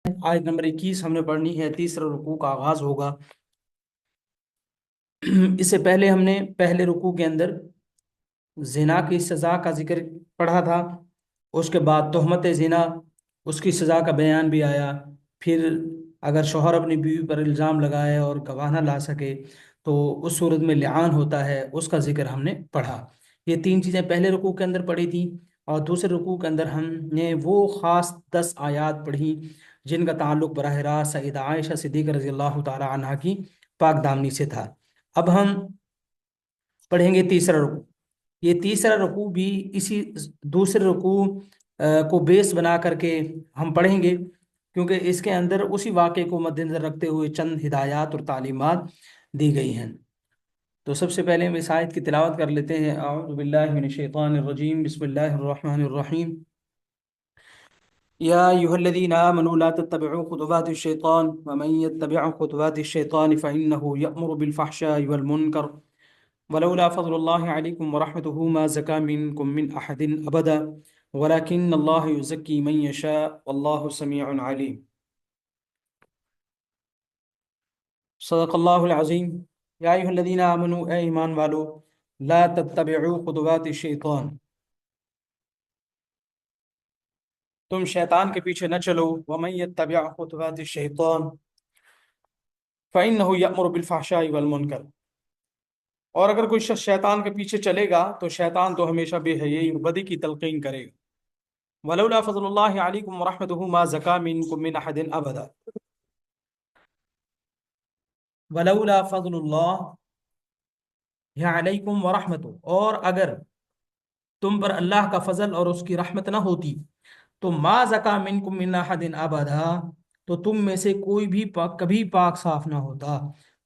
آیت نمبر 21 ہم نے پڑھنی ہے، تیسرا رکوع کا آغاز ہوگا۔ اس سے پہلے ہم نے پہلے رکوع کے اندر زنا کی سزا کا ذکر پڑھا تھا، اس کے بعد تہمت زنا اس کی سزا کا بیان بھی آیا۔ پھر اگر شوہر اپنی بیوی پر الزام لگائے اور گواہ نہ لا سکے تو اس صورت میں لعان ہوتا ہے، اس کا ذکر ہم نے پڑھا۔ یہ تین چیزیں پہلے رکوع کے اندر پڑھی تھیں، اور دوسرے رکوع کے اندر ہم نے وہ خاص 10 آیات پڑھی جن کا تعلق براہ راست سیدہ عائشہ صدیقہ رضی اللہ تعالی عنہا کی پاک دامنی سے تھا۔ اب ہم پڑھیں گے تیسرا رکوع۔ یہ تیسرا رکوع بھی اسی دوسرے رکوع کو بیس بنا کر کے ہم پڑھیں گے، کیونکہ اس کے اندر اسی واقعے کو مد نظر رکھتے ہوئے چند ہدایات اور تعلیمات دی گئی ہیں۔ تو سب سے پہلے ہم اس آیت کی تلاوت کر لیتے ہیں۔ اعوذ باللہ من الشیطان الرجیم، بسم اللہ الرحمن الرحیم۔ یا ایھا الذین آمنوا لا تتبعوا خطوات الشیطان ومن يتبع خطوات الشیطان فإنه یأمر بالفحشاء والمنکر ولولا فضل الله عليكم ورحمته ما زكى منكم من أحد أبدا ولكن الله يزكي من يشاء والله سميع عليم۔ صدق اللہ العظیم۔ یا ایھا الذین آمنوا، اے ایمان والو، لا تتبعوا خطوات الشیطان، تم شیطان کے پیچھے نہ چلو۔ ومن يتبع خطوات الشیطان فإنه يأمر بالفحشاء والمنکر، اور اگر کوئی شخص شیطان کے پیچھے چلے گا تو شیطان تو ہمیشہ بے حیائی اور بدی کی تلقین کرے گا۔ ولولا فضل اللہ علیکم ورحمتہ ما زکا منکم من احد ابدا، ولولا فضل اللہ علیکم ورحمتہ، اور اگر تم پر اللہ کا فضل اور اس کی رحمت نہ ہوتی تو ما زکا منکم من احد ابدا، تو تم میں سے کوئی بھی کبھی پاک صاف نہ ہوتا۔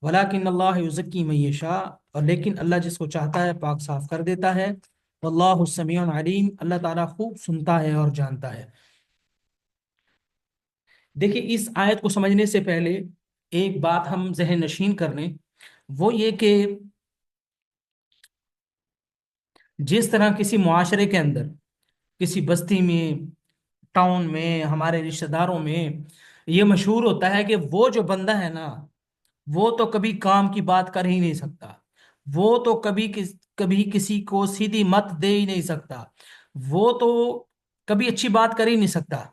ولیکن اللہ یزکی من یشاء، اور لیکن اللہ جس کو چاہتا ہے پاک صاف کر دیتا ہے۔ واللہ سمیع علیم، اللہ تعالیٰ خوب سنتا ہے اور جانتا ہے۔ دیکھیں، اس آیت کو سمجھنے سے پہلے ایک بات ہم ذہن نشین کر لیں، وہ یہ کہ جس طرح کسی معاشرے کے اندر، کسی بستی میں، ٹاؤن میں، ہمارے رشتہ داروں میں یہ مشہور ہوتا ہے کہ وہ جو بندہ ہے نا، وہ تو کبھی کام کی بات کر ہی نہیں سکتا، وہ تو کبھی کسی کو سیدھی مت دے ہی نہیں سکتا، وہ تو کبھی اچھی بات کر ہی نہیں سکتا۔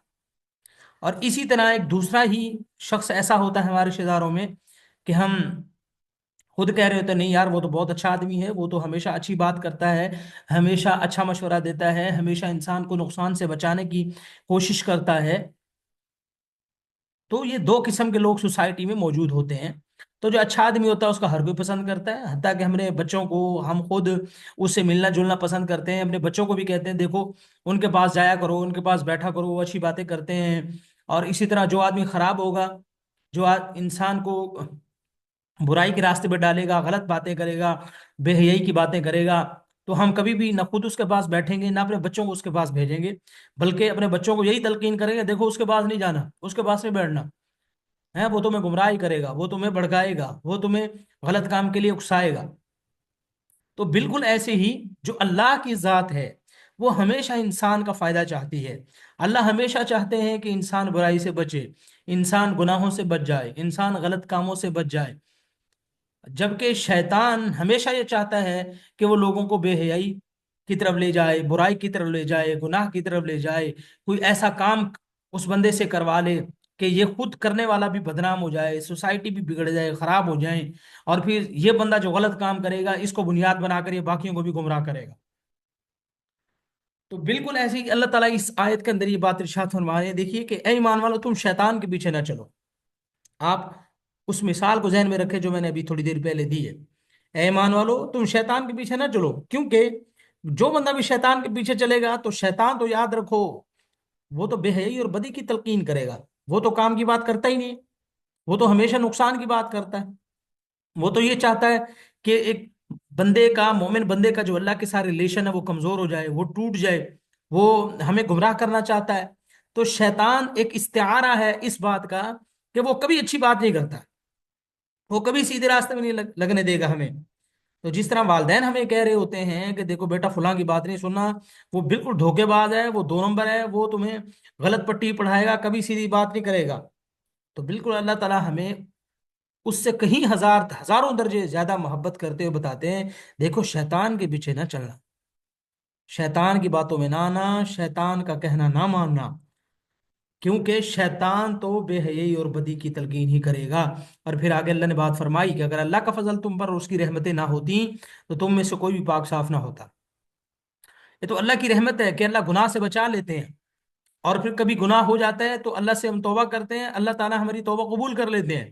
اور اسی طرح ایک دوسرا ہی شخص ایسا ہوتا ہے ہمارے رشتہ داروں میں کہ ہم خود کہہ رہے ہوتے ہیں نہیں یار وہ تو بہت اچھا آدمی ہے، وہ تو ہمیشہ اچھی بات کرتا ہے، ہمیشہ اچھا مشورہ دیتا ہے، ہمیشہ انسان کو نقصان سے بچانے کی کوشش کرتا ہے۔ تو یہ دو قسم کے لوگ سوسائٹی میں موجود ہوتے ہیں۔ تو جو اچھا آدمی ہوتا ہے اس کا ہر کوئی پسند کرتا ہے، حتیٰ کہ ہمارے بچوں کو ہم خود اس سے ملنا جلنا پسند کرتے ہیں، اپنے بچوں کو بھی کہتے ہیں دیکھو ان کے پاس جایا کرو، ان کے پاس بیٹھا کرو، وہ اچھی باتیں کرتے ہیں۔ اور اسی طرح جو آدمی خراب ہوگا، جو انسان کو برائی کے راستے پہ ڈالے گا، غلط باتیں کرے گا، بے حیائی کی باتیں کرے گا، تو ہم کبھی بھی نہ خود اس کے پاس بیٹھیں گے، نہ اپنے بچوں کو اس کے پاس بھیجیں گے، بلکہ اپنے بچوں کو یہی تلقین کریں گے دیکھو اس کے پاس نہیں جانا، اس کے پاس نہیں بیٹھنا ہے، وہ تمہیں گمراہ کرے گا، وہ تمہیں بھڑکائے گا، وہ تمہیں غلط کام کے لیے اکسائے گا۔ تو بالکل ایسے ہی جو اللہ کی ذات ہے وہ ہمیشہ انسان کا فائدہ چاہتی ہے۔ اللہ ہمیشہ چاہتے ہیں کہ انسان برائی سے بچے، انسان گناہوں سے بچ جائے، انسان غلط کاموں سے بچ جائے، جبکہ شیطان ہمیشہ یہ چاہتا ہے کہ وہ لوگوں کو بے حیائی کی طرف لے جائے، برائی کی طرف لے جائے، گناہ کی طرف لے جائے، کوئی ایسا کام اس بندے سے کروا لے کہ یہ خود کرنے والا بھی بدنام ہو جائے، سوسائٹی بھی بگڑ جائے، خراب ہو جائیں، اور پھر یہ بندہ جو غلط کام کرے گا اس کو بنیاد بنا کر یہ باقیوں کو بھی گمراہ کرے گا۔ تو بالکل ایسے ہی اللہ تعالیٰ اس آیت کے اندر یہ بات ارشاد فرما رہے ہیں، دیکھیے کہ اے ایمان والو تم شیطان کے پیچھے نہ چلو۔ آپ اس مثال کو ذہن میں رکھیں جو میں نے ابھی تھوڑی دیر پہلے دی ہے، اے ایمان والو تم شیطان کے پیچھے نہ چلو، کیونکہ جو بندہ بھی شیطان کے پیچھے چلے گا تو شیطان تو یاد رکھو وہ تو بے حیائی اور بدی کی تلقین کرے گا، وہ تو کام کی بات کرتا ہی نہیں، وہ تو ہمیشہ نقصان کی بات کرتا ہے۔ وہ تو یہ چاہتا ہے کہ ایک بندے کا، مومن بندے کا جو اللہ کے ساتھ ریلیشن ہے وہ کمزور ہو جائے، وہ ٹوٹ جائے، وہ ہمیں گمراہ کرنا چاہتا ہے۔ تو شیطان ایک استعارہ ہے اس بات کا کہ وہ کبھی اچھی بات نہیں کرتا، وہ کبھی سیدھے راستے میں نہیں لگنے دے گا ہمیں۔ تو جس طرح والدین ہمیں کہہ رہے ہوتے ہیں کہ دیکھو بیٹا فلاں کی بات نہیں سننا، وہ بالکل دھوکے باز ہے، وہ 2 نمبر ہے، وہ تمہیں غلط پٹی پڑھائے گا، کبھی سیدھی بات نہیں کرے گا، تو بالکل اللہ تعالیٰ ہمیں اس سے کہیں ہزاروں درجے زیادہ محبت کرتے ہوئے بتاتے ہیں، دیکھو شیطان کے پیچھے نہ چلنا، شیطان کی باتوں میں نہ آنا، شیطان کا کہنا نہ ماننا، کیونکہ شیطان تو بے حیائی اور بدی کی تلقین ہی کرے گا۔ اور پھر آگے اللہ نے بات فرمائی کہ اگر اللہ کا فضل تم پر اور اس کی رحمتیں نہ ہوتی تو تم میں سے کوئی بھی پاک صاف نہ ہوتا۔ یہ تو اللہ کی رحمت ہے کہ اللہ گناہ سے بچا لیتے ہیں، اور پھر کبھی گناہ ہو جاتا ہے تو اللہ سے ہم توبہ کرتے ہیں، اللہ تعالیٰ ہماری توبہ قبول کر لیتے ہیں۔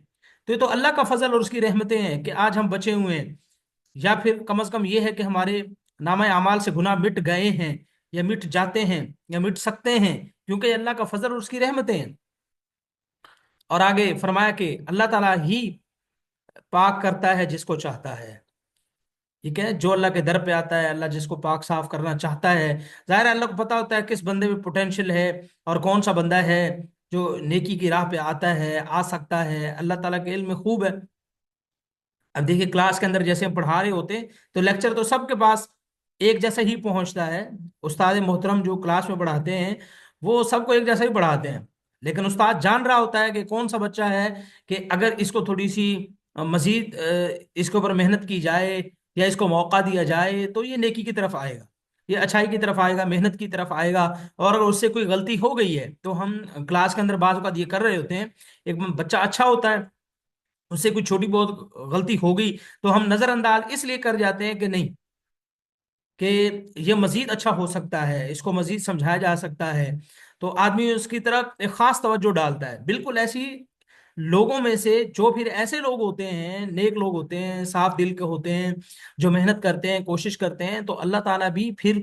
تو یہ تو اللہ کا فضل اور اس کی رحمتیں ہیں کہ آج ہم بچے ہوئے ہیں، یا پھر کم از کم یہ ہے کہ ہمارے نامہ اعمال سے گناہ مٹ گئے ہیں، یا مٹ جاتے ہیں، یا مٹ سکتے ہیں، کیونکہ یہ اللہ کا فضل اور اس کی رحمتیں ہیں۔ اور آگے فرمایا کہ اللہ تعالیٰ ہی پاک کرتا ہے جس کو چاہتا ہے، ٹھیک ہے، جو اللہ کے در پہ آتا ہے اللہ جس کو پاک صاف کرنا چاہتا ہے، ظاہر ہے اللہ کو پتا ہوتا ہے کس بندے میں پوٹینشیل ہے اور کون سا بندہ ہے جو نیکی کی راہ پہ آتا ہے، آ سکتا ہے، اللہ تعالیٰ کے علم میں خوب ہے۔ اب دیکھیے کلاس کے اندر جیسے ہم پڑھا رہے ہوتے ہیں تو لیکچر تو سب کے پاس ایک جیسا ہی پہنچتا ہے، استاد محترم جو کلاس میں پڑھاتے ہیں وہ سب کو ایک جیسا ہی پڑھاتے ہیں، لیکن استاد جان رہا ہوتا ہے کہ کون سا بچہ ہے کہ اگر اس کو تھوڑی سی مزید اس کے اوپر محنت کی جائے یا اس کو موقع دیا جائے تو یہ نیکی کی طرف آئے گا، یہ اچھائی کی طرف آئے گا، محنت کی طرف آئے گا۔ اور اگر اس سے کوئی غلطی ہو گئی ہے تو ہم کلاس کے اندر بعض اوقات یہ کر رہے ہوتے ہیں، ایک بچہ اچھا ہوتا ہے، اس سے کوئی چھوٹی بہت غلطی ہو گئی تو ہم نظر انداز اس لیے کر جاتے ہیں کہ نہیں، کہ یہ مزید اچھا ہو سکتا ہے، اس کو مزید سمجھایا جا سکتا ہے، تو آدمی اس کی طرف ایک خاص توجہ ڈالتا ہے۔ بالکل ایسی لوگوں میں سے جو پھر ایسے لوگ ہوتے ہیں، نیک لوگ ہوتے ہیں، صاف دل کے ہوتے ہیں، جو محنت کرتے ہیں، کوشش کرتے ہیں، تو اللہ تعالیٰ بھی پھر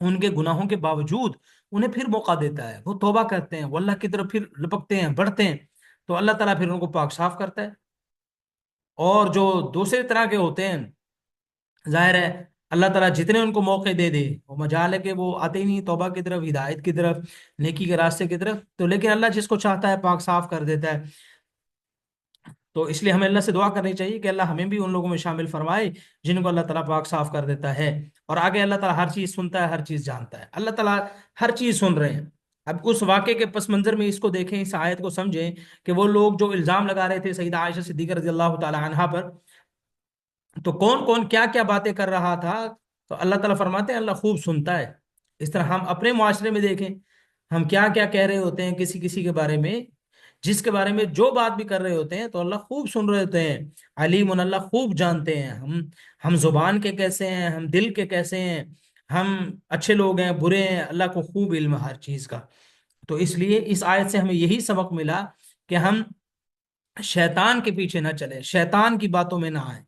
ان کے گناہوں کے باوجود انہیں پھر موقع دیتا ہے، وہ توبہ کرتے ہیں، وہ اللہ کی طرف پھر لپکتے ہیں، بڑھتے ہیں، تو اللہ تعالیٰ پھر ان کو پاک صاف کرتا ہے۔ اور جو دوسرے طرح کے ہوتے ہیں، ظاہر ہے اللہ تعالیٰ جتنے ان کو موقع دے دے، وہ مجال ہے کہ وہ آتے ہی نہیں توبہ کی طرف، ہدایت کی طرف، نیکی کے راستے کی طرف، تو لیکن اللہ جس کو چاہتا ہے پاک صاف کر دیتا ہے۔ تو اس لیے ہمیں اللہ سے دعا کرنی چاہیے کہ اللہ ہمیں بھی ان لوگوں میں شامل فرمائے جن کو اللہ تعالیٰ پاک صاف کر دیتا ہے۔ اور آگے اللہ تعالیٰ ہر چیز سنتا ہے، ہر چیز جانتا ہے، اللہ تعالیٰ ہر چیز سن رہے ہیں۔ اب اس واقعے کے پس منظر میں اس کو دیکھیں، اس آیت کو سمجھیں کہ وہ لوگ جو الزام لگا رہے تھے سیدہ عائشہ صدیقہ رضی اللہ تعالی عنہا پر، تو کون کون کیا کیا باتیں کر رہا تھا، تو اللہ تعالیٰ فرماتے ہیں اللہ خوب سنتا ہے۔ اس طرح ہم اپنے معاشرے میں دیکھیں ہم کیا کیا کہہ رہے ہوتے ہیں کسی کسی کے بارے میں، جس کے بارے میں جو بات بھی کر رہے ہوتے ہیں تو اللہ خوب سن رہے ہوتے ہیں، علیم اللہ خوب جانتے ہیں ہم زبان کے کیسے ہیں، ہم دل کے کیسے ہیں، ہم اچھے لوگ ہیں برے ہیں، اللہ کو خوب علم ہے ہر چیز کا۔ تو اس لیے اس آیت سے ہمیں یہی سبق ملا کہ ہم شیطان کے پیچھے نہ چلیں، شیطان کی باتوں میں نہ آئیں۔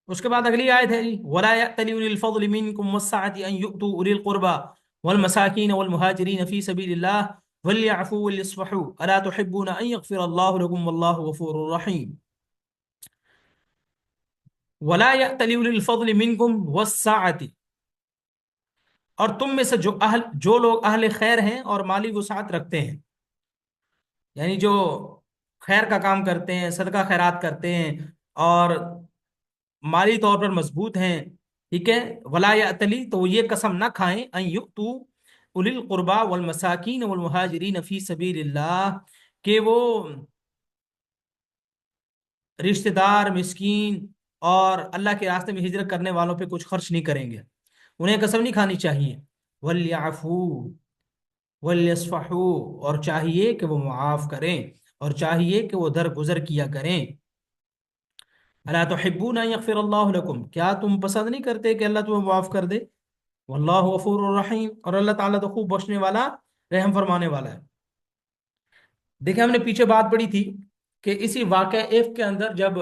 اس کے بعد اگلی آیت ہے جی وَلَا يَأْتَلِ أُولِي الْفَضْلِ مِنكُمْ وَالسَّعَةِ أَن يُؤْتُوا أُولِي الْقُرْبَى وَالْمَسَاكِينَ وَالْمُهَاجِرِينَ فِي سَبِيلِ اللَّهِ وَلْيَعْفُوا وَلْيَصْفَحُوا أَلَا تُحِبُّونَ أَن يَغْفِرَ اللَّهُ لَكُمْ وَاللَّهُ غَفُورٌ رَّحِيمٌ۔ وَلَا يَأْتَلِ أُولِي الْفَضْلِ مِنكُمْ وَالسَّعَةِ، اور تم میں سے جو لوگ اہل خیر ہیں اور مالی وسعت رکھتے ہیں، یعنی جو خیر کا کام کرتے ہیں، صدقہ خیرات کرتے ہیں اور مالی طور پر مضبوط ہیں، ٹھیک ہے، ولا یأتلی، تو وہ یہ قسم نہ کھائیں ان یؤتوا اولی القربا والمساکین والمہاجرین فی سبیل اللہ، کہ وہ رشتہ دار، مسکین اور اللہ کے راستے میں ہجرت کرنے والوں پہ کچھ خرچ نہیں کریں گے، انہیں قسم نہیں کھانی چاہیے۔ ولیعفو ولیصفحوا، اور چاہیے کہ وہ معاف کریں اور چاہیے کہ وہ درگزر کیا کریں۔ الا تحبون ان یغفر اللہ لکم، کیا تم پسند نہیں کرتے کہ اللہ تمہیں معاف کر دے؟ واللہ غفور الرحیم، اور اللہ تعالیٰ تو خوب بخشنے والا، رحم فرمانے والا ہے۔ دیکھیں ہم نے پیچھے بات پڑھی تھی کہ اسی واقعہ ایف کے اندر جب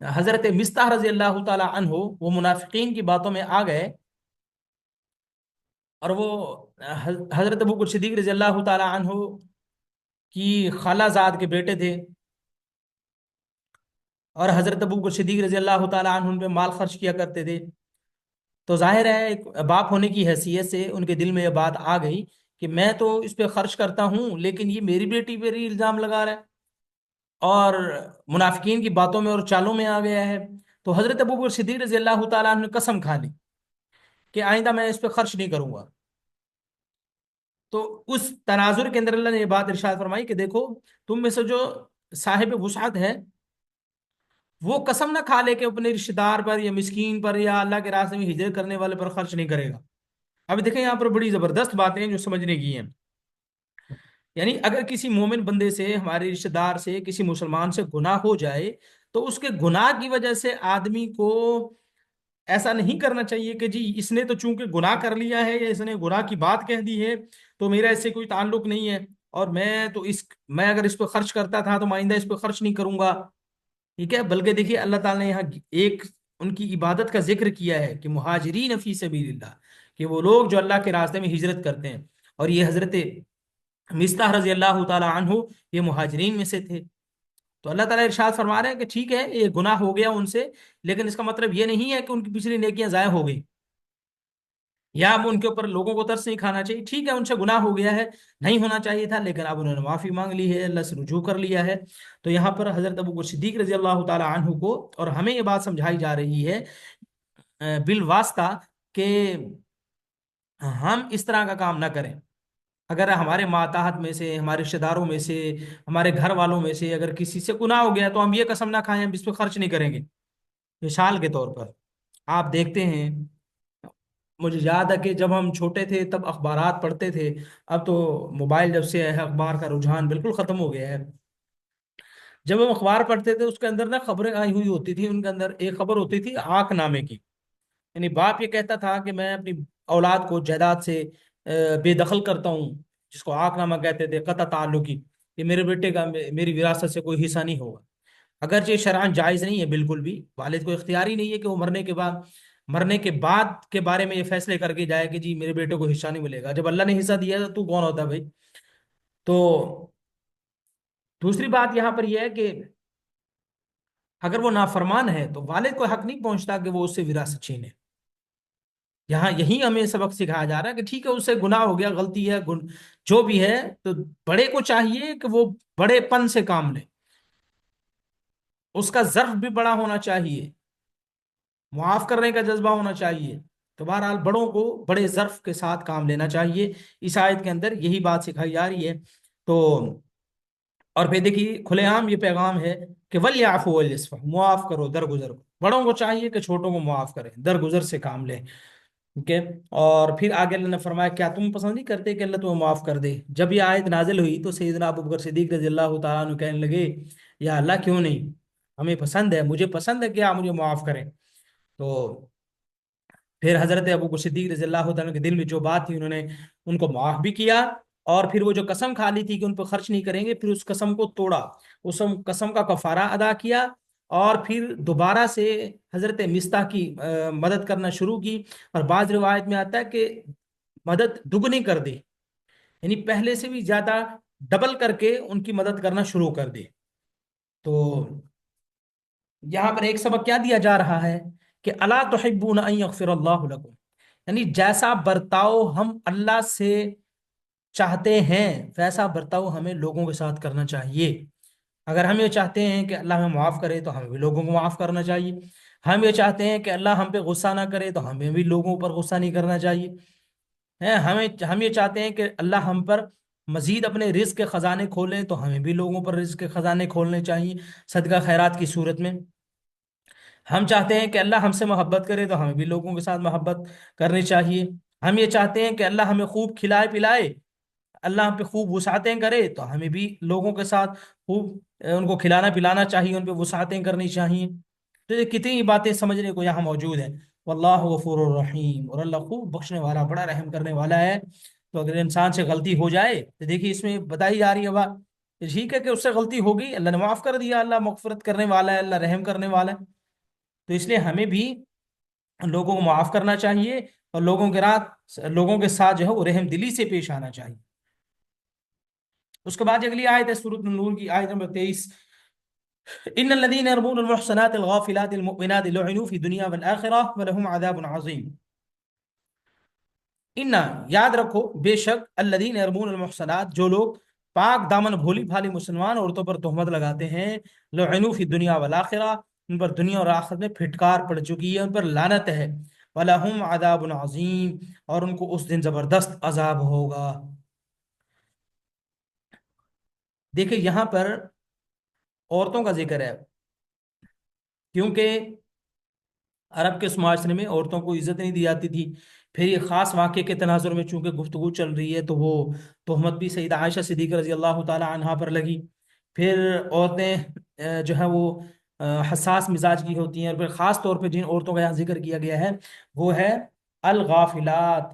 حضرت مستح رضی اللہ تعالی عنہ وہ منافقین کی باتوں میں آ گئے، اور وہ حضرت ابو بکر صدیق رضی اللہ تعالی عنہ کی خالہ زاد کے بیٹے تھے، اور حضرت ابو بکر صدیق رضی اللہ تعالی عنہ ان پہ مال خرچ کیا کرتے تھے، تو ظاہر ہے ایک باپ ہونے کی حیثیت سے ان کے دل میں یہ بات آ گئی کہ میں تو اس پہ خرچ کرتا ہوں لیکن یہ میری بیٹی پہ ہی الزام لگا رہا ہے، اور منافقین کی باتوں میں اور چالوں میں آ گیا ہے۔ تو حضرت ابو بکر صدیق رضی اللہ تعالیٰ عنہ نے قسم کھا لی کہ آئندہ میں اس پہ خرچ نہیں کروں گا۔ تو اس تناظر کے اندر اللہ نے یہ بات ارشاد فرمائی کہ دیکھو، تم میں سے جو صاحب وسعت ہے وہ قسم نہ کھا لے کہ اپنے رشتے دار پر یا مسکین پر یا اللہ کے راستے میں ہجرت کرنے والے پر خرچ نہیں کرے گا۔ اب دیکھیں یہاں پر بڑی زبردست باتیں ہیں جو سمجھنے کی ہیں۔ یعنی اگر کسی مومن بندے سے، ہمارے رشتے دار سے، کسی مسلمان سے گناہ ہو جائے تو اس کے گناہ کی وجہ سے آدمی کو ایسا نہیں کرنا چاہیے کہ جی اس نے تو چونکہ گناہ کر لیا ہے یا اس نے گناہ کی بات کہہ دی ہے تو میرا اس سے کوئی تعلق نہیں ہے، اور میں اگر اس پہ خرچ کرتا تھا تو میں آئندہ اس پہ خرچ نہیں کروں گا۔ ٹھیک ہے، بلکہ دیکھیے اللہ تعالیٰ نے یہاں ایک ان کی عبادت کا ذکر کیا ہے کہ مہاجرین فی سبیل اللہ، کہ وہ لوگ جو اللہ کے راستے میں ہجرت کرتے ہیں، اور یہ حضرت مستح رضی اللہ تعالی عنہ یہ مہاجرین میں سے تھے۔ تو اللہ تعالیٰ ارشاد فرما رہے ہیں کہ ٹھیک ہے یہ گناہ ہو گیا ان سے، لیکن اس کا مطلب یہ نہیں ہے کہ ان کی پچھلی نیکیاں ضائع ہو گئی، یا اب ان کے اوپر لوگوں کو ترس نہیں کھانا چاہیے۔ ٹھیک ہے ان سے گناہ ہو گیا ہے، نہیں ہونا چاہیے تھا، لیکن اب انہوں نے معافی مانگ لی ہے، اللہ سے رجوع کر لیا ہے۔ تو یہاں پر حضرت ابو بکر صدیق رضی اللہ تعالی عنہ کو اور ہمیں یہ بات سمجھائی جا رہی ہے بالواسطہ کہ ہم اس طرح کا کام نہ کریں۔ اگر ہمارے ماتحت میں سے، ہمارے رشتے داروں میں سے، ہمارے گھر والوں میں سے اگر کسی سے گناہ ہو گیا تو ہم یہ قسم نہ کھائیں ہم اس پہ خرچ نہیں کریں گے۔ مثال کے طور پر آپ دیکھتے ہیں، مجھے یاد ہے کہ جب ہم چھوٹے تھے تب اخبارات پڑھتے تھے، اب تو موبائل جب سے ہے اخبار کا رجحان بالکل ختم ہو گیا ہے۔ جب ہم اخبار پڑھتے تھے اس کے اندر نا خبریں آئی ہوئی ہوتی تھی، ان کے اندر ایک خبر ہوتی تھی آک نامے کی، یعنی باپ یہ کہتا تھا کہ میں اپنی اولاد کو جائیداد سے بے دخل کرتا ہوں، جس کو آک نامہ کہتے تھے، قطع تعلقی، کہ میرے بیٹے کا میری وراثت سے کوئی حصہ نہیں ہوگا۔ اگرچہ شرعاً جائز نہیں ہے بالکل بھی، والد کو اختیار ہی نہیں ہے کہ وہ مرنے کے بعد کے بارے میں یہ فیصلے کر کے جائے کہ جی میرے بیٹے کو حصہ نہیں ملے گا، جب اللہ نے حصہ دیا تو کون ہوتا ہے بھائی؟ تو دوسری بات یہاں پر یہ ہے کہ اگر وہ نافرمان ہے تو والد کو حق نہیں پہنچتا کہ وہ اس سے وراثت چھینے۔ یہاں یہی ہمیں سبق سکھایا جا رہا ہے کہ ٹھیک ہے اس سے گناہ ہو گیا، غلطی ہے، جو بھی ہے، تو بڑے کو چاہیے کہ وہ بڑے پن سے کام لے، اس کا ظرف بھی بڑا ہونا چاہیے، معاف کرنے کا جذبہ ہونا چاہیے۔ تو بہرحال بڑوں کو بڑے ظرف کے ساتھ کام لینا چاہیے۔ اس آیت کے اندر یہی بات سکھائی جا رہی ہے۔ تو اور پھر دیکھیے کھلے عام یہ پیغام ہے کہ وَلْيَعْفُوا وَلْيَصْفَحُوا، معاف کرو، درگزر کرو۔ بڑوں کو چاہیے کہ چھوٹوں کو معاف کریں، درگزر سے کام لیں۔ ٹھیک ہے، اور پھر آگے اللہ نے فرمایا کیا تم پسند نہیں کرتے کہ اللہ تمہیں معاف کر دے؟ جب یہ آیت نازل ہوئی تو سیدنا ابو بکر صدیق رضی اللہ تعالیٰ عنہ کہنے لگے یا اللہ کیوں نہیں، ہمیں پسند ہے، مجھے پسند ہے کہ آپ مجھے معاف کریں۔ تو پھر حضرت ابو بکر صدیق رضی اللہ تعالیٰ کے دل میں جو بات تھی انہوں نے ان کو معاف بھی کیا، اور پھر وہ جو قسم کھا لی تھی کہ ان پہ خرچ نہیں کریں گے، پھر اس قسم کو توڑا، اس قسم کا کفارہ ادا کیا، اور پھر دوبارہ سے حضرت مستح کی مدد کرنا شروع کی۔ اور بعض روایت میں آتا ہے کہ مدد دگنی کر دی، یعنی پہلے سے بھی زیادہ ڈبل کر کے ان کی مدد کرنا شروع کر دی۔ تو یہاں پر ایک سبق کیا دیا جا رہا ہے کہ الا تحبون ان یغفر اللہ لکم، یعنی جیسا برتاؤ ہم اللہ سے چاہتے ہیں ویسا برتاؤ ہمیں لوگوں کے ساتھ کرنا چاہیے۔ اگر ہم یہ چاہتے ہیں کہ اللہ ہمیں معاف کرے تو ہمیں بھی لوگوں کو معاف کرنا چاہیے، ہم یہ چاہتے ہیں کہ اللہ ہم پہ غصہ نہ کرے تو ہمیں بھی لوگوں پر غصہ نہیں کرنا چاہیے، ہم یہ چاہتے ہیں کہ اللہ ہم پر مزید اپنے رزق کے خزانے کھولیں تو ہمیں بھی لوگوں پر رزق کے خزانے کھولنے چاہیے صدقہ خیرات کی صورت میں۔ ہم چاہتے ہیں کہ اللہ ہم سے محبت کرے تو ہمیں بھی لوگوں کے ساتھ محبت کرنی چاہیے۔ ہم یہ چاہتے ہیں کہ اللہ ہمیں خوب کھلائے پلائے، اللہ ہم پہ خوب وسعتیں کرے تو ہمیں بھی لوگوں کے ساتھ خوب ان کو کھلانا پلانا چاہیے، ان پہ وسعتیں کرنی چاہیے۔ تو یہ کتنی باتیں سمجھنے کو یہاں موجود ہیں۔ واللہ غفور الرحیم، اور اللہ خوب بخشنے والا، بڑا رحم کرنے والا ہے۔ تو اگر انسان سے غلطی ہو جائے تو دیکھیے اس میں بتائی جا رہی ہے بات، ٹھیک ہے کہ اس سے غلطی ہوگی، اللہ نے معاف کر دیا، اللہ مغفرت کرنے والا ہے، اللہ رحم کرنے والا ہے۔ تو اس لیے ہمیں بھی لوگوں کو معاف کرنا چاہیے، اور لوگوں کے ساتھ جو ہے وہ رحم دلی سے پیش آنا چاہیے۔ اس کے بعد اگلی آیت ہے سورۃ النور کی آیت نمبر 23، ان الذين يرمون المحصنات الغافلات المؤمنات لعنوا في الدنيا والآخرة ولهم عذاب عظیم۔ ان یاد رکھو، بے شک الذين يرمون المحصنات، جو لوگ پاک دامن بھولی بھالی مسلمان عورتوں پر تہمت لگاتے ہیں، لعنوا في الدنيا والآخرة، ان پر دنیا اور آخرت میں پھٹکار پڑ چکی ہے، ان پر لعنت ہے، ولہم عذاب عظیم، اور ان کو اس دن زبردست عذاب ہوگا۔ دیکھیں یہاں پر عورتوں کا ذکر ہے، کیونکہ عرب کے اس معاشرے میں عورتوں کو عزت نہیں دی جاتی تھی. پھر یہ خاص واقعے کے تناظر میں چونکہ گفتگو چل رہی ہے تو وہ تہمت بھی سیدہ عائشہ صدیقہ رضی اللہ تعالی عنہا پر لگی. پھر عورتیں جو ہے وہ حساس مزاج کی ہوتی ہیں، اور پھر خاص طور پہ جن عورتوں کا یہاں ذکر کیا گیا ہے وہ ہے الغافلات.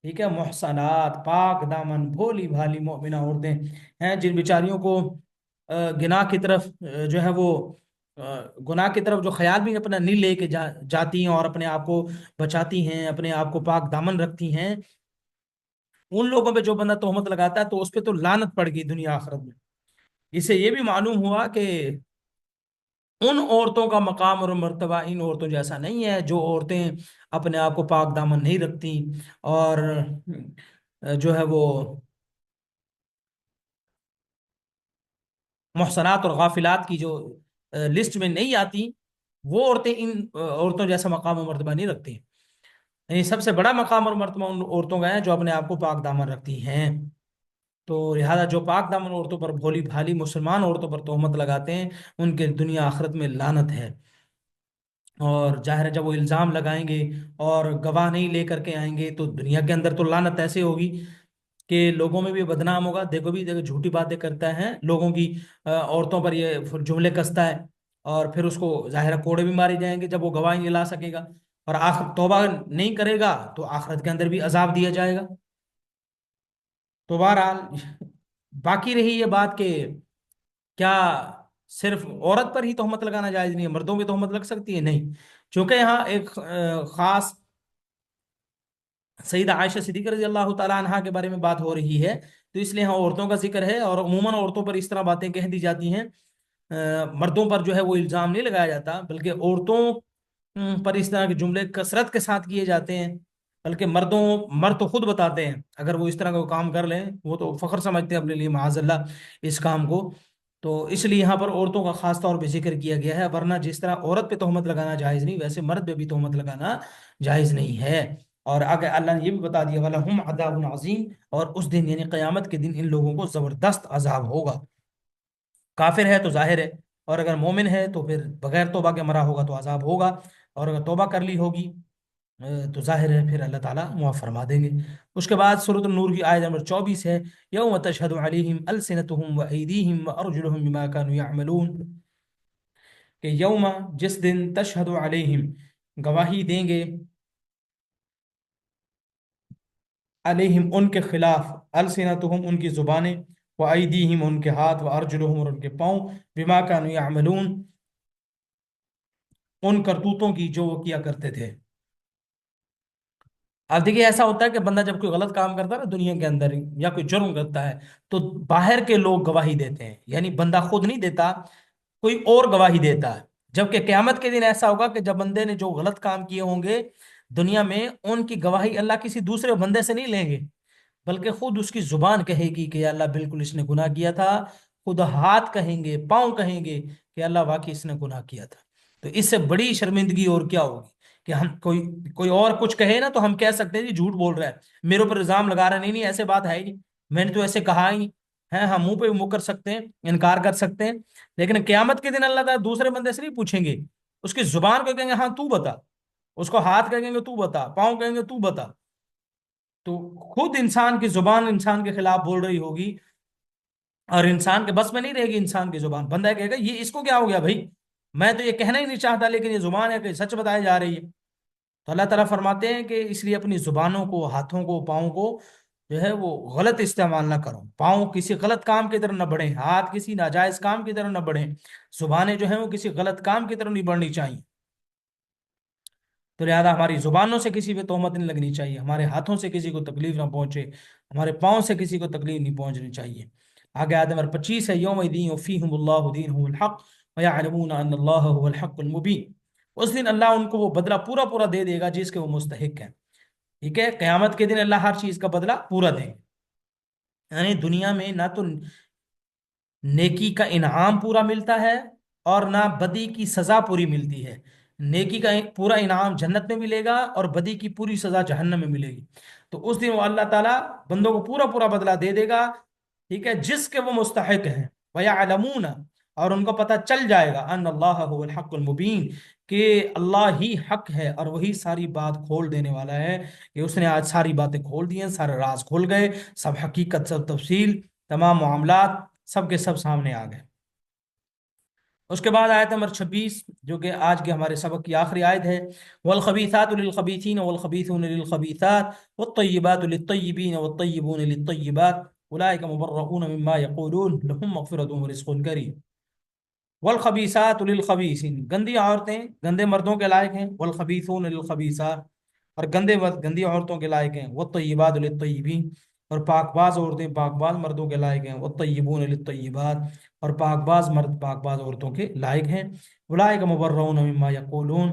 ٹھیک ہے، محسنات، پاک دامن، بھولی بھالی مومنہ عورتیں ہیں، جن بیچاریوں کو گناہ کی طرف جو ہے وہ گناہ کی طرف جو خیال بھی اپنا نہیں لے کے جاتی ہیں اور اپنے آپ کو بچاتی ہیں، اپنے آپ کو پاک دامن رکھتی ہیں. ان لوگوں پہ جو بندہ تہمت لگاتا ہے تو اس پہ تو لعنت پڑ گئی دنیا آخرت میں. اس سے یہ بھی معلوم ہوا کہ ان عورتوں کا مقام اور مرتبہ ان عورتوں جیسا نہیں ہے جو عورتیں اپنے آپ کو پاک دامن نہیں رکھتی اور جو ہے وہ محسنات اور غافلات کی جو لسٹ میں نہیں آتی، وہ عورتیں ان عورتوں جیسا مقام و مرتبہ نہیں رکھتی. یعنی سب سے بڑا مقام اور مرتبہ ان عورتوں کا ہے جو اپنے آپ کو پاک دامن رکھتی ہیں. تو لہذا جو پاک دامن عورتوں پر بھولی بھالی مسلمان عورتوں پر تہمت لگاتے ہیں ان کے دنیا آخرت میں لعنت ہے. اور ظاہر ہے جب وہ الزام لگائیں گے اور گواہ نہیں لے کر کے آئیں گے تو دنیا کے اندر تو لعنت ایسے ہوگی کہ لوگوں میں بھی بدنام ہوگا. دیکھو بھی دیکھو جھوٹی باتیں کرتا ہے لوگوں کی عورتوں پر یہ جملے کستا ہے، اور پھر اس کو ظاہر ہے کوڑے بھی مارے جائیں گے جب وہ گواہی نہیں لا سکے گا، اور آخر توبہ نہیں کرے گا تو آخرت کے اندر بھی عذاب دیا جائے گا. تو بہرحال باقی رہی یہ بات کہ کیا صرف عورت پر ہی تہمت لگانا جائز نہیں ہے، مردوں کی تہمت لگ سکتی ہے؟ نہیں، چونکہ یہاں ایک خاص سیدہ عائشہ صدیقہ رضی اللہ تعالی عنہا کے بارے میں بات ہو رہی ہے تو اس لیے ہاں عورتوں کا ذکر ہے، اور عموماً عورتوں پر اس طرح باتیں کہہ دی جاتی ہیں. مردوں پر جو ہے وہ الزام نہیں لگایا جاتا، بلکہ عورتوں پر اس طرح کے جملے کثرت کے ساتھ کیے جاتے ہیں. بلکہ مرد تو خود بتاتے ہیں اگر وہ اس طرح کا کام کر لیں، وہ تو فخر سمجھتے ہیں اپنے لیے معاذ اللہ اس کام کو. تو اس لیے یہاں پر عورتوں کا خاص طور پہ ذکر کیا گیا ہے، ورنہ جس طرح عورت پہ تہمت لگانا جائز نہیں ویسے مرد پہ بھی تہمت لگانا جائز نہیں ہے. اور آگے اللہ نے یہ بھی بتا دیا وَلَهُمْ عَذَابٌ عَظِيمٌ، اور اس دن یعنی قیامت کے دن ان لوگوں کو زبردست عذاب ہوگا. کافر ہے تو ظاہر ہے، اور اگر مومن ہے تو پھر بغیر توبہ کے مرا ہوگا تو عذاب ہوگا، اور اگر توبہ کر لی ہوگی تو ظاہر ہے پھر اللہ تعالیٰ معاف فرما دیں گے. اس کے بعد سورۃ النور کی آیت نمبر 24 ہے یوم تشہد علیہم السنتہم وایدیہم وارجلہم بما کانوا یعملون، کہ یوم جس دن تشہد علیہم گواہی دیں گے، علیہم ان کے خلاف، السنتہم ان کی زبانیں، وایدیہم ان کے ہاتھ، وارجلہم اور ان کے پاؤں، بما کانوا یعملون ان کرتوتوں کی جو وہ کیا کرتے تھے. اب دیکھیے ایسا ہوتا ہے کہ بندہ جب کوئی غلط کام کرتا ہے نا دنیا کے اندر یا کوئی جرم کرتا ہے تو باہر کے لوگ گواہی دیتے ہیں، یعنی بندہ خود نہیں دیتا، کوئی اور گواہی دیتا ہے. جبکہ قیامت کے دن ایسا ہوگا کہ جب بندے نے جو غلط کام کیے ہوں گے دنیا میں ان کی گواہی اللہ کسی دوسرے بندے سے نہیں لیں گے، بلکہ خود اس کی زبان کہے گی کہ یا اللہ بالکل اس نے گناہ کیا تھا. خود ہاتھ کہیں گے، پاؤں کہیں گے کہ اللہ واقعی اس نے گناہ کیا تھا. تو اس سے بڑی شرمندگی اور کیا ہوگی کہ ہم کوئی اور کچھ کہے نا تو ہم کہہ سکتے ہیں جی جھوٹ بول رہا ہے، میرے اوپر الزام لگا رہا ہے، نہیں نہیں ایسے بات ہے ہی نہیں، میں نے تو ایسے کہا ہی نہیں ہے. ہم منہ پہ منہ کر سکتے ہیں، انکار کر سکتے ہیں، لیکن قیامت کے دن اللہ تعالیٰ دوسرے بندے سے نہیں پوچھیں گے، اس کی زبان کو کہیں گے ہاں تو بتا، اس کو ہاتھ کہیں گے تو بتا، پاؤں کہیں گے تو بتا. تو خود انسان کی زبان انسان کے خلاف بول رہی ہوگی، اور انسان کے بس میں نہیں رہے گی انسان کی زبان. بندہ کہے گا یہ اس کو کیا ہو گیا بھائی، میں تو یہ کہنا ہی نہیں چاہتا لیکن یہ زبان ہے کہ سچ بتائی جا رہی ہے. تو اللہ تعالیٰ فرماتے ہیں کہ اس لیے اپنی زبانوں کو، ہاتھوں کو، پاؤں کو جو ہے وہ غلط استعمال نہ کرو. پاؤں کسی غلط کام کی طرف نہ بڑھیں، ہاتھ کسی ناجائز کام کی طرف نہ بڑھیں، زبانیں جو ہیں وہ کسی غلط کام کی طرف نہیں بڑھنی چاہیے. تو لہٰذا ہماری زبانوں سے کسی پہ تہمت نہیں لگنی چاہیے، ہمارے ہاتھوں سے کسی کو تکلیف نہ پہنچے، ہمارے پاؤں سے کسی کو تکلیف نہیں پہنچنی چاہیے. آگے آیت نمبر 25 ہے یوم دین یوفیہم اللہ دینہم الحق ویعلمون ان اللہ هو الحق المبین. اس دن اللہ ان کو وہ بدلہ پورا پورا دے دے گا جس کے وہ مستحق ہیں. ٹھیک ہے، قیامت کے دن اللہ ہر چیز کا بدلہ پورا دے گا. یعنی دنیا میں نہ تو نیکی کا انعام پورا ملتا ہے اور نہ بدی کی سزا پوری ملتی ہے. نیکی کا پورا انعام جنت میں ملے گا اور بدی کی پوری سزا جہنم میں ملے گی. تو اس دن وہ اللہ تعالیٰ بندوں کو پورا پورا بدلہ دے دے گا. ٹھیک ہے، جس کے وہ مستحق ہیں، وَيَعْلَمُونَ، اور ان کو پتہ چل جائے گا، ان اللہ هو الحق المبین، کہ اللہ ہی حق ہے اور وہی ساری بات کھول دینے والا ہے، کہ اس نے آج ساری باتیں کھول دی ہیں، سارے راز کھول گئے، سب حقیقت، سب تفصیل، تمام معاملات سب کے سب سامنے آ گئے۔ اس کے بعد آیت نمبر 26، جو کہ آج کے ہمارے سبق کی آخری آیت ہے، والخبیثات للخبیثین والخبیثون للخبیثات والطیبات للطیبین والطیبون للطیبات اولئک مبرؤون مما یقولون لهم مغفرۃ ورزق کریم۔ والخبیثات للخبیثین، گندی عورتیں گندے مردوں کے لائق ہیں، والخبیثون للخبیثات، اور گندے مرد گندی عورتوں کے لائق ہیں، والطیبات للطیبین، اور پاک باز عورتیں پاک باز مردوں کے لائق ہیں، والطیبون للطیبات، اور پاک باز مرد پاک باز عورتوں کے لائق ہیں، اولئک مبرؤون مما یقولون،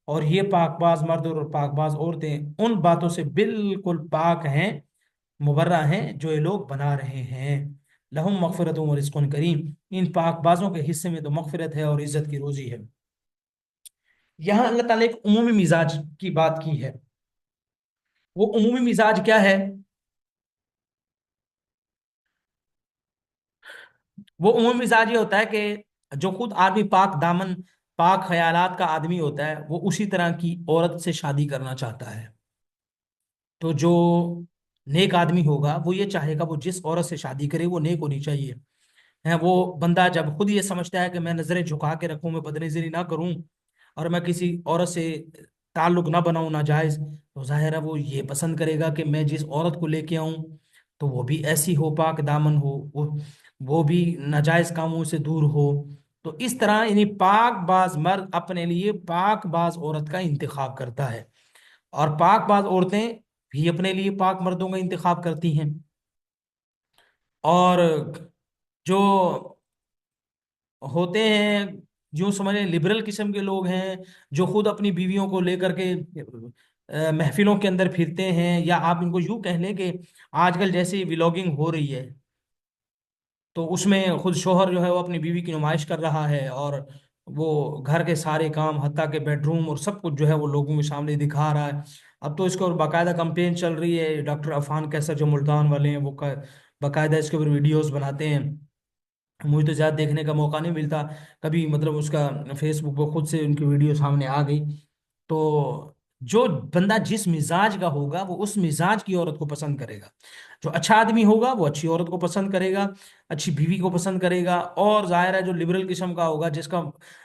اور یہ پاک باز مرد اور پاک باز عورتیں ان باتوں سے بالکل پاک ہیں، مبرہ ہیں جو یہ لوگ بنا رہے ہیں، لہم مغفرت و رزق کریم، ان پاک بازوں کے حصے میں تو مغفرت ہے اور عزت کی روزی ہے۔ یہاں اللہ تعالیٰ ایک عمومی مزاج کی بات کی ہے، وہ عمومی مزاج کیا ہے؟ وہ عمومی مزاج یہ ہوتا ہے کہ جو خود آدمی پاک دامن پاک خیالات کا آدمی ہوتا ہے، وہ اسی طرح کی عورت سے شادی کرنا چاہتا ہے۔ تو جو نیک آدمی ہوگا وہ یہ چاہے گا وہ جس عورت سے شادی کرے وہ نیک ہونی چاہیے ہے۔ وہ بندہ جب خود یہ سمجھتا ہے کہ میں نظریں جھکا کے رکھوں، میں بدنظری نہ کروں، اور میں کسی عورت سے تعلق نہ بناؤں ناجائز، تو ظاہر ہے وہ یہ پسند کرے گا کہ میں جس عورت کو لے کے آؤں تو وہ بھی ایسی ہو، پاک دامن ہو، وہ بھی ناجائز کاموں سے دور ہو۔ تو اس طرح یعنی پاک باز مرد اپنے لیے پاک باز عورت کا انتخاب کرتا ہے، اور پاک باز عورتیں بھی اپنے لیے پاک مردوں کا انتخاب کرتی ہیں۔ اور جو ہوتے ہیں، جو سمجھیں لبرل قسم کے لوگ ہیں، جو خود اپنی بیویوں کو لے کر کے محفلوں کے اندر پھرتے ہیں، یا آپ ان کو یوں کہہ لیں کہ آج کل جیسے ولاگنگ ہو رہی ہے، تو اس میں خود شوہر جو ہے وہ اپنی بیوی کی نمائش کر رہا ہے، اور وہ گھر کے سارے کام حتیٰ کہ بیڈ روم اور سب کچھ جو ہے وہ لوگوں کے سامنے دکھا رہا ہے۔ اب تو اس کو باقاعدہ کمپین چل رہی ہے، ڈاکٹر عفان کیسر جو ملتان والے ہیں وہ باقاعدہ اس کے اوپر ویڈیوز بناتے ہیں۔ مجھے تو زیادہ دیکھنے کا موقع نہیں ملتا، کبھی مطلب اس کا فیس بک پہ خود سے ان کی ویڈیو سامنے آ گئی۔ تو جو بندہ جس مزاج کا ہوگا وہ اس مزاج کی عورت کو پسند کرے گا۔ جو اچھا آدمی ہوگا وہ اچھی عورت کو پسند کرے گا، اچھی بیوی کو پسند کرے گا، اور ظاہر ہے جو لبرل قسم کا ہوگا، جس کا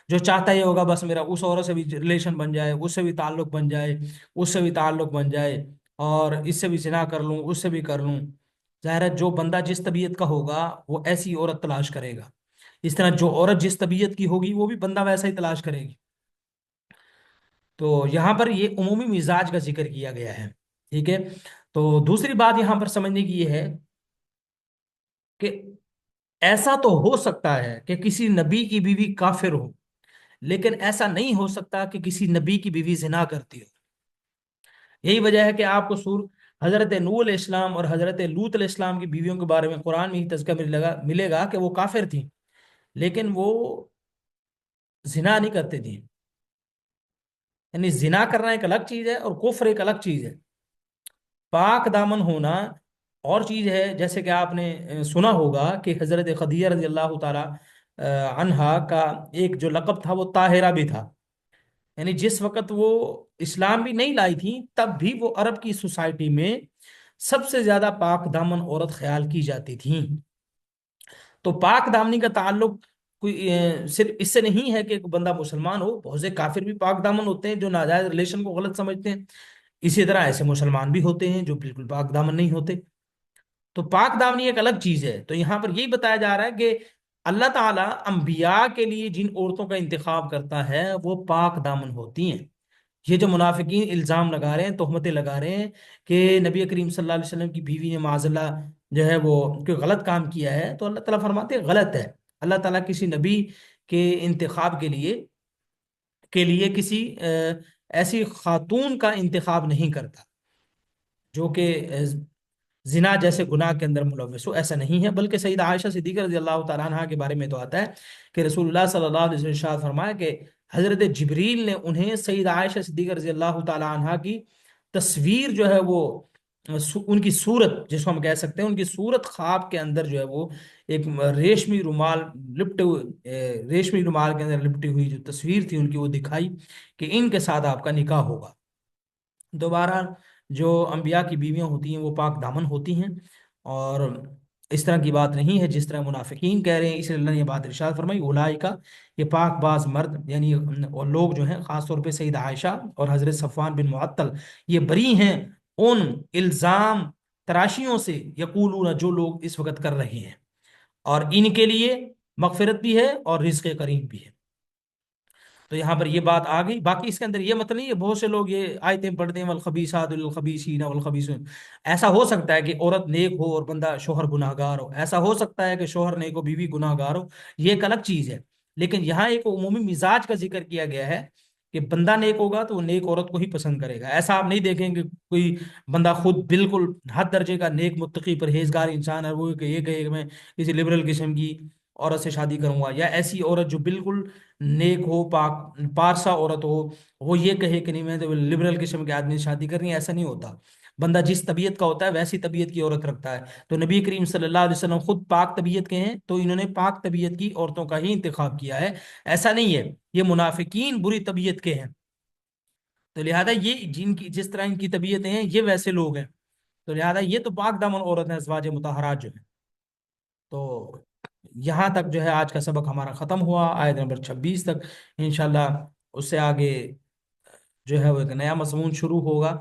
جو چاہتا ہی ہوگا بس میرا اس عورت سے بھی ریلیشن بن جائے، اس سے بھی تعلق بن جائے، اس سے بھی تعلق بن جائے، اور اس سے بھی زنا کر لوں، اس سے بھی کر لوں۔ ظاہر ہے جو بندہ جس طبیعت کا ہوگا وہ ایسی عورت تلاش کرے گا، اس طرح جو عورت جس طبیعت کی ہوگی وہ بھی بندہ ویسا ہی تلاش کرے گی۔ تو یہاں پر یہ عمومی مزاج کا ذکر کیا گیا ہے، ٹھیک ہے۔ تو دوسری بات یہاں پر سمجھنے کی یہ ہے کہ ایسا تو ہو سکتا ہے کہ کسی نبی کی بیوی کافر ہو، لیکن ایسا نہیں ہو سکتا کہ کسی نبی کی بیوی زنا کرتی ہو۔ یہی وجہ ہے کہ آپ کو حضرت نوح علیہ السلام اور حضرت لوط علیہ السلام کی بیویوں کے بارے میں قرآن میں ہی تذکرہ ملے گا کہ وہ کافر تھیں، لیکن وہ زنا نہیں کرتے تھیں۔ یعنی زنا کرنا ایک الگ چیز ہے اور کفر ایک الگ چیز ہے۔ پاک دامن ہونا اور چیز ہے، جیسے کہ آپ نے سنا ہوگا کہ حضرت خدیجہ رضی اللہ تعالی عنہا کا ایک جو لقب تھا وہ طاہرہ بھی تھا۔ یعنی جس وقت وہ اسلام بھی نہیں لائی تھی تب بھی وہ عرب کی سوسائٹی میں سب سے زیادہ پاک دامن عورت خیال کی جاتی تھیں۔ تو پاک دامنی کا تعلق کوئی صرف اس سے نہیں ہے کہ ایک بندہ مسلمان ہو، بہت سے کافر بھی پاک دامن ہوتے ہیں جو ناجائز ریلیشن کو غلط سمجھتے ہیں، اسی طرح ایسے مسلمان بھی ہوتے ہیں جو بالکل پاک دامن نہیں ہوتے۔ تو پاک دامنی ایک الگ چیز ہے۔ تو یہاں پر یہی بتایا جا رہا ہے کہ اللہ تعالیٰ انبیاء کے لیے جن عورتوں کا انتخاب کرتا ہے وہ پاک دامن ہوتی ہیں۔ یہ جو منافقین الزام لگا رہے ہیں، تہمتیں لگا رہے ہیں کہ نبی کریم صلی اللہ علیہ وسلم کی بیوی نے معاذ اللہ جو ہے وہ کوئی غلط کام کیا ہے، تو اللہ تعالیٰ فرماتے ہیں غلط ہے۔ اللہ تعالیٰ کسی نبی کے انتخاب کے لیے کسی ایسی خاتون کا انتخاب نہیں کرتا جو کہ زنا جیسے گناہ کے اندر ملوث ہو، ایسا نہیں ہے۔ بلکہ سیدہ عائشہ صدیقہ رضی اللہ تعالیٰ عنہ کے بارے میں تو آتا ہے کہ رسول اللہ صلی اللہ علیہ وسلم نے ارشاد فرمایا کہ حضرت جبریل نے انہیں سیدہ عائشہ صدیقہ رضی اللہ تعالیٰ عنہ کی تصویر جو ہے وہ ان کی صورت جس کو ہم کہہ سکتے ہیں، ان کی صورت خواب کے اندر جو ہے وہ ایک ریشمی رومال لپٹے ریشمی رومال کے اندر لپٹی ہوئی جو تصویر تھی ان کی، وہ دکھائی کہ ان کے ساتھ آپ کا نکاح ہوگا۔ دوبارہ جو انبیاء کی بیویاں ہوتی ہیں وہ پاک دامن ہوتی ہیں، اور اس طرح کی بات نہیں ہے جس طرح منافقین کہہ رہے ہیں، اس لیے اللہ نے یہ بات ارشاد فرمائی اولئک، یہ پاک باز مرد یعنی اور لوگ جو ہیں، خاص طور پہ سیدہ عائشہ اور حضرت صفوان بن معطل، یہ بری ہیں ان الزام تراشیوں سے، یقولون جو لوگ اس وقت کر رہے ہیں، اور ان کے لیے مغفرت بھی ہے اور رزق کریم بھی ہے۔ تو یہاں پر یہ بات آ گئی، باقی اس کے اندر یہ مطلب نہیں ہے، بہت سے لوگ یہ آیتیں پڑھتے ہیں والخبیثات للخبیثین والخبیثون، ایسا ہو سکتا ہے کہ عورت نیک ہو اور بندہ شوہر گناہ گار ہو، ایسا ہو سکتا ہے کہ شوہر نیک ہو بیوی گناہ گار ہو، یہ ایک الگ چیز ہے، لیکن یہاں ایک عمومی مزاج کا ذکر کیا گیا ہے کہ بندہ نیک ہوگا تو وہ نیک عورت کو ہی پسند کرے گا۔ ایسا آپ نہیں دیکھیں کہ کوئی بندہ خود بالکل حد درجے کا نیک متقی پرہیزگار انسان ہے، وہ کہ یہ کہے کہ میں کسی لبرل قسم کی عورت سے شادی کروں گا، یا ایسی عورت جو بالکل نیک ہو، پاک پارسا عورت ہو، وہ یہ کہے کہ نہیں میں تو لبرل قسم کے آدمی سے شادی کرنی ہے، ایسا نہیں ہوتا۔ بندہ جس طبیعت کا ہوتا ہے ویسی طبیعت کی عورت رکھتا ہے، تو نبی کریم صلی اللہ علیہ وسلم خود پاک طبیعت کے ہیں، تو انہوں نے پاک طبیعت کی عورتوں کا ہی انتخاب کیا ہے، ایسا نہیں ہے یہ منافقین بری طبیعت کے ہیں، تو لہذا یہ جن کی جس طرح ان کی طبیعتیں ہیں یہ ویسے لوگ ہیں، تو لہذا یہ تو پاک دامن عورت ہیں، ازواج مطہرات جو ہیں۔ تو یہاں تک جو ہے آج کا سبق ہمارا ختم ہوا، آیت نمبر 26 تک، انشاءاللہ اس سے آگے جو ہے وہ ایک نیا مضمون شروع ہوگا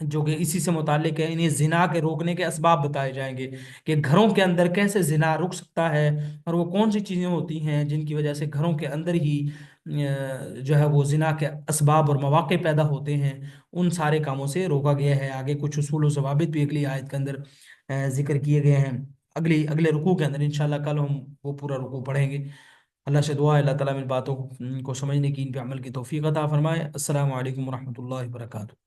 جو کہ اسی سے متعلق ہے، انہیں زنا کے روکنے کے اسباب بتائے جائیں گے کہ گھروں کے اندر کیسے زنا رک سکتا ہے، اور وہ کون سی چیزیں ہوتی ہیں جن کی وجہ سے گھروں کے اندر ہی جو ہے وہ زنا کے اسباب اور مواقع پیدا ہوتے ہیں، ان سارے کاموں سے روکا گیا ہے۔ آگے کچھ اصول و ضوابط بھی اگلی آیت کے اندر ذکر کیے گئے ہیں، اگلے رکوع کے اندر انشاءاللہ کل ہم وہ پورا رکوع پڑھیں گے۔ اللہ سے دعا ہے اللہ تعالیٰ ان باتوں کو سمجھنے کی، ان پہ عمل کی توفیق عطا فرمائے۔ السلام علیکم ورحمۃ اللہ وبرکاتہ۔